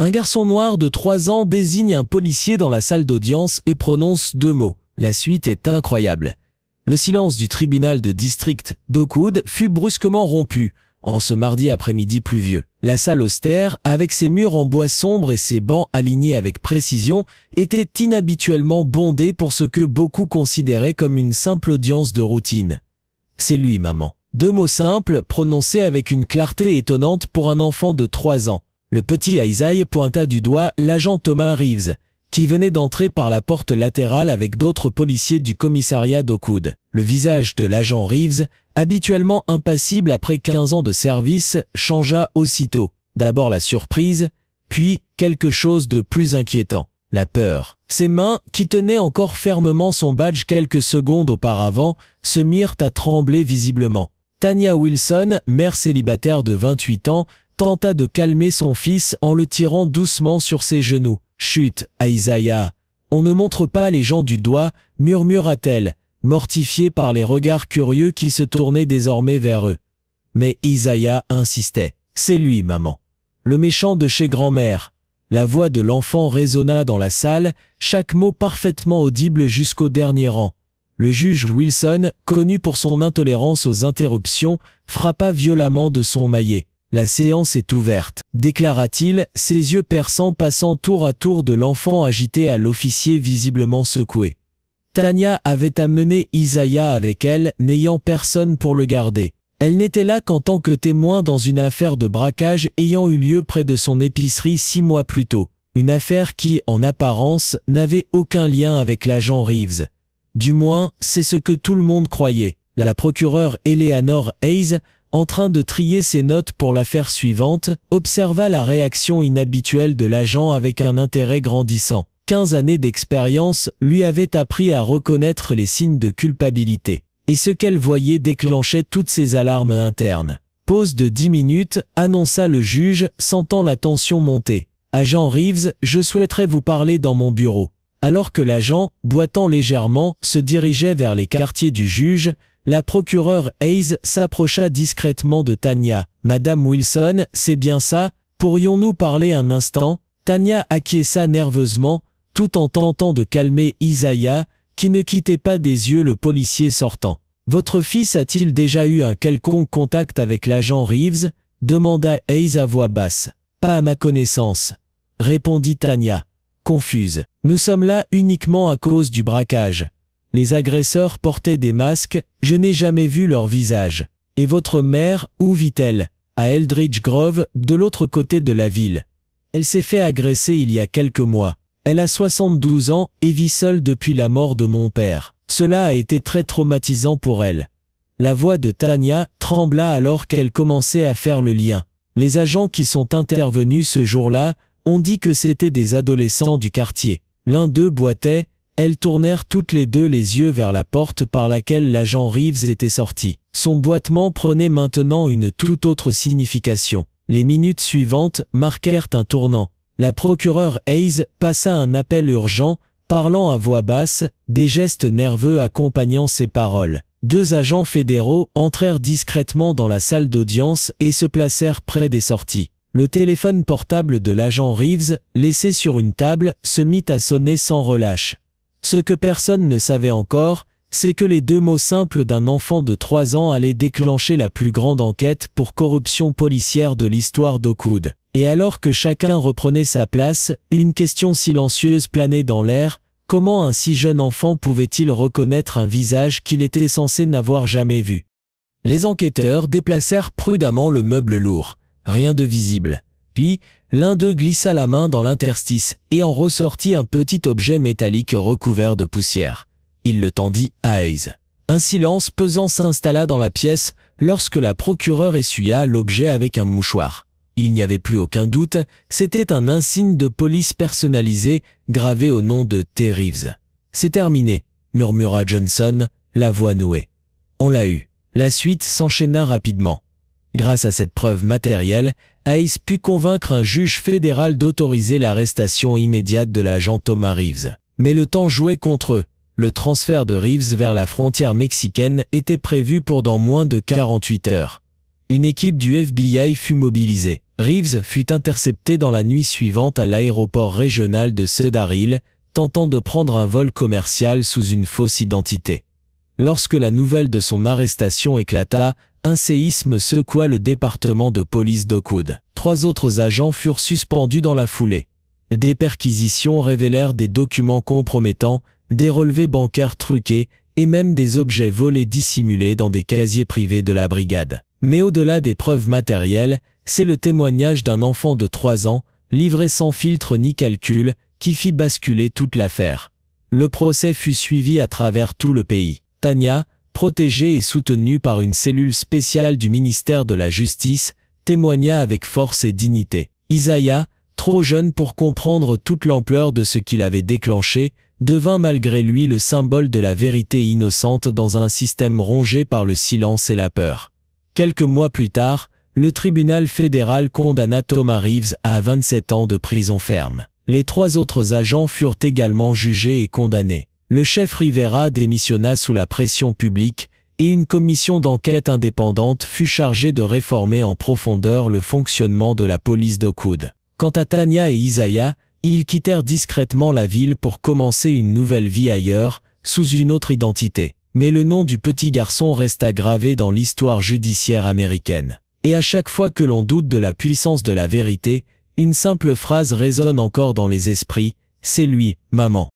Un garçon noir de 3 ans désigne un policier dans la salle d'audience et prononce 2 mots. La suite est incroyable. Le silence du tribunal de district d'Oakwood fut brusquement rompu, en ce mardi après-midi pluvieux. La salle austère, avec ses murs en bois sombre et ses bancs alignés avec précision, était inhabituellement bondée pour ce que beaucoup considéraient comme une simple audience de routine. « C'est lui, maman ». 2 mots simples, prononcés avec une clarté étonnante pour un enfant de 3 ans. Le petit Isaiah pointa du doigt l'agent Thomas Reeves, qui venait d'entrer par la porte latérale avec d'autres policiers du commissariat d'Oakwood. Le visage de l'agent Reeves, habituellement impassible après 15 ans de service, changea aussitôt. D'abord la surprise, puis quelque chose de plus inquiétant, la peur. Ses mains, qui tenaient encore fermement son badge quelques secondes auparavant, se mirent à trembler visiblement. Tanya Wilson, mère célibataire de 28 ans, tenta de calmer son fils en le tirant doucement sur ses genoux. « Chut, Isaiah, on ne montre pas les gens du doigt », murmura-t-elle, mortifiée par les regards curieux qui se tournaient désormais vers eux. Mais Isaiah insistait. « C'est lui, maman. Le méchant de chez grand-mère. » La voix de l'enfant résonna dans la salle, chaque mot parfaitement audible jusqu'au dernier rang. Le juge Wilson, connu pour son intolérance aux interruptions, frappa violemment de son maillet. « La séance est ouverte », déclara-t-il, ses yeux perçants passant tour à tour de l'enfant agité à l'officier visiblement secoué. Tanya avait amené Isaiah avec elle, n'ayant personne pour le garder. Elle n'était là qu'en tant que témoin dans une affaire de braquage ayant eu lieu près de son épicerie 6 mois plus tôt. Une affaire qui, en apparence, n'avait aucun lien avec l'agent Reeves. Du moins, c'est ce que tout le monde croyait. La procureure Eleanor Hayes, en train de trier ses notes pour l'affaire suivante, observa la réaction inhabituelle de l'agent avec un intérêt grandissant. 15 années d'expérience lui avaient appris à reconnaître les signes de culpabilité. Et ce qu'elle voyait déclenchait toutes ses alarmes internes. Pause de 10 minutes, annonça le juge, sentant la tension monter. « Agent Reeves, je souhaiterais vous parler dans mon bureau. » Alors que l'agent, boitant légèrement, se dirigeait vers les quartiers du juge, la procureure Hayes s'approcha discrètement de Tanya. « Madame Wilson, c'est bien ça? Pourrions-nous parler un instant ?» Tanya acquiesça nerveusement, tout en tentant de calmer Isaiah, qui ne quittait pas des yeux le policier sortant. « Votre fils a-t-il déjà eu un quelconque contact avec l'agent Reeves ?» demanda Hayes à voix basse. « Pas à ma connaissance », répondit Tanya, confuse. « Nous sommes là uniquement à cause du braquage. Les agresseurs portaient des masques, je n'ai jamais vu leur visage. Et votre mère, où vit-elle ? À Eldridge Grove, de l'autre côté de la ville. Elle s'est fait agresser il y a quelques mois. Elle a 72 ans et vit seule depuis la mort de mon père. Cela a été très traumatisant pour elle. » La voix de Tanya trembla alors qu'elle commençait à faire le lien. Les agents qui sont intervenus ce jour-là ont dit que c'étaient des adolescents du quartier. L'un d'eux boitait, elles tournèrent toutes les deux les yeux vers la porte par laquelle l'agent Reeves était sorti. Son boitement prenait maintenant une toute autre signification. Les minutes suivantes marquèrent un tournant. La procureure Hayes passa un appel urgent, parlant à voix basse, des gestes nerveux accompagnant ses paroles. 2 agents fédéraux entrèrent discrètement dans la salle d'audience et se placèrent près des sorties. Le téléphone portable de l'agent Reeves, laissé sur une table, se mit à sonner sans relâche. Ce que personne ne savait encore, c'est que les 2 mots simples d'un enfant de 3 ans allaient déclencher la plus grande enquête pour corruption policière de l'histoire d'Oakwood. Et alors que chacun reprenait sa place, une question silencieuse planait dans l'air. Comment un si jeune enfant pouvait-il reconnaître un visage qu'il était censé n'avoir jamais vu? Les enquêteurs déplacèrent prudemment le meuble lourd. Rien de visible. Puis, l'un d'eux glissa la main dans l'interstice et en ressortit un petit objet métallique recouvert de poussière. Il le tendit à Hayes. Un silence pesant s'installa dans la pièce lorsque la procureure essuya l'objet avec un mouchoir. Il n'y avait plus aucun doute, c'était un insigne de police personnalisé, gravé au nom de T. Reeves. « C'est terminé », murmura Johnson, la voix nouée. « On l'a eu. » La suite s'enchaîna rapidement. Grâce à cette preuve matérielle, Hayes put convaincre un juge fédéral d'autoriser l'arrestation immédiate de l'agent Thomas Reeves. Mais le temps jouait contre eux. Le transfert de Reeves vers la frontière mexicaine était prévu pour dans moins de 48 heures. Une équipe du FBI fut mobilisée. Reeves fut intercepté dans la nuit suivante à l'aéroport régional de Cedar Hill, tentant de prendre un vol commercial sous une fausse identité. Lorsque la nouvelle de son arrestation éclata, un séisme secoua le département de police d'Oakwood. 3 autres agents furent suspendus dans la foulée. Des perquisitions révélèrent des documents compromettants, des relevés bancaires truqués et même des objets volés dissimulés dans des casiers privés de la brigade. Mais au-delà des preuves matérielles, c'est le témoignage d'un enfant de 3 ans, livré sans filtre ni calcul, qui fit basculer toute l'affaire. Le procès fut suivi à travers tout le pays. Tanya, protégée et soutenue par une cellule spéciale du ministère de la Justice, témoigna avec force et dignité. Isaiah, trop jeune pour comprendre toute l'ampleur de ce qu'il avait déclenché, devint malgré lui le symbole de la vérité innocente dans un système rongé par le silence et la peur. Quelques mois plus tard, le tribunal fédéral condamna Thomas Reeves à 27 ans de prison ferme. Les 3 autres agents furent également jugés et condamnés. Le chef Rivera démissionna sous la pression publique et une commission d'enquête indépendante fut chargée de réformer en profondeur le fonctionnement de la police d'Oakwood. Quant à Tanya et Isaiah, ils quittèrent discrètement la ville pour commencer une nouvelle vie ailleurs, sous une autre identité. Mais le nom du petit garçon resta gravé dans l'histoire judiciaire américaine. Et à chaque fois que l'on doute de la puissance de la vérité, une simple phrase résonne encore dans les esprits, c'est lui, maman.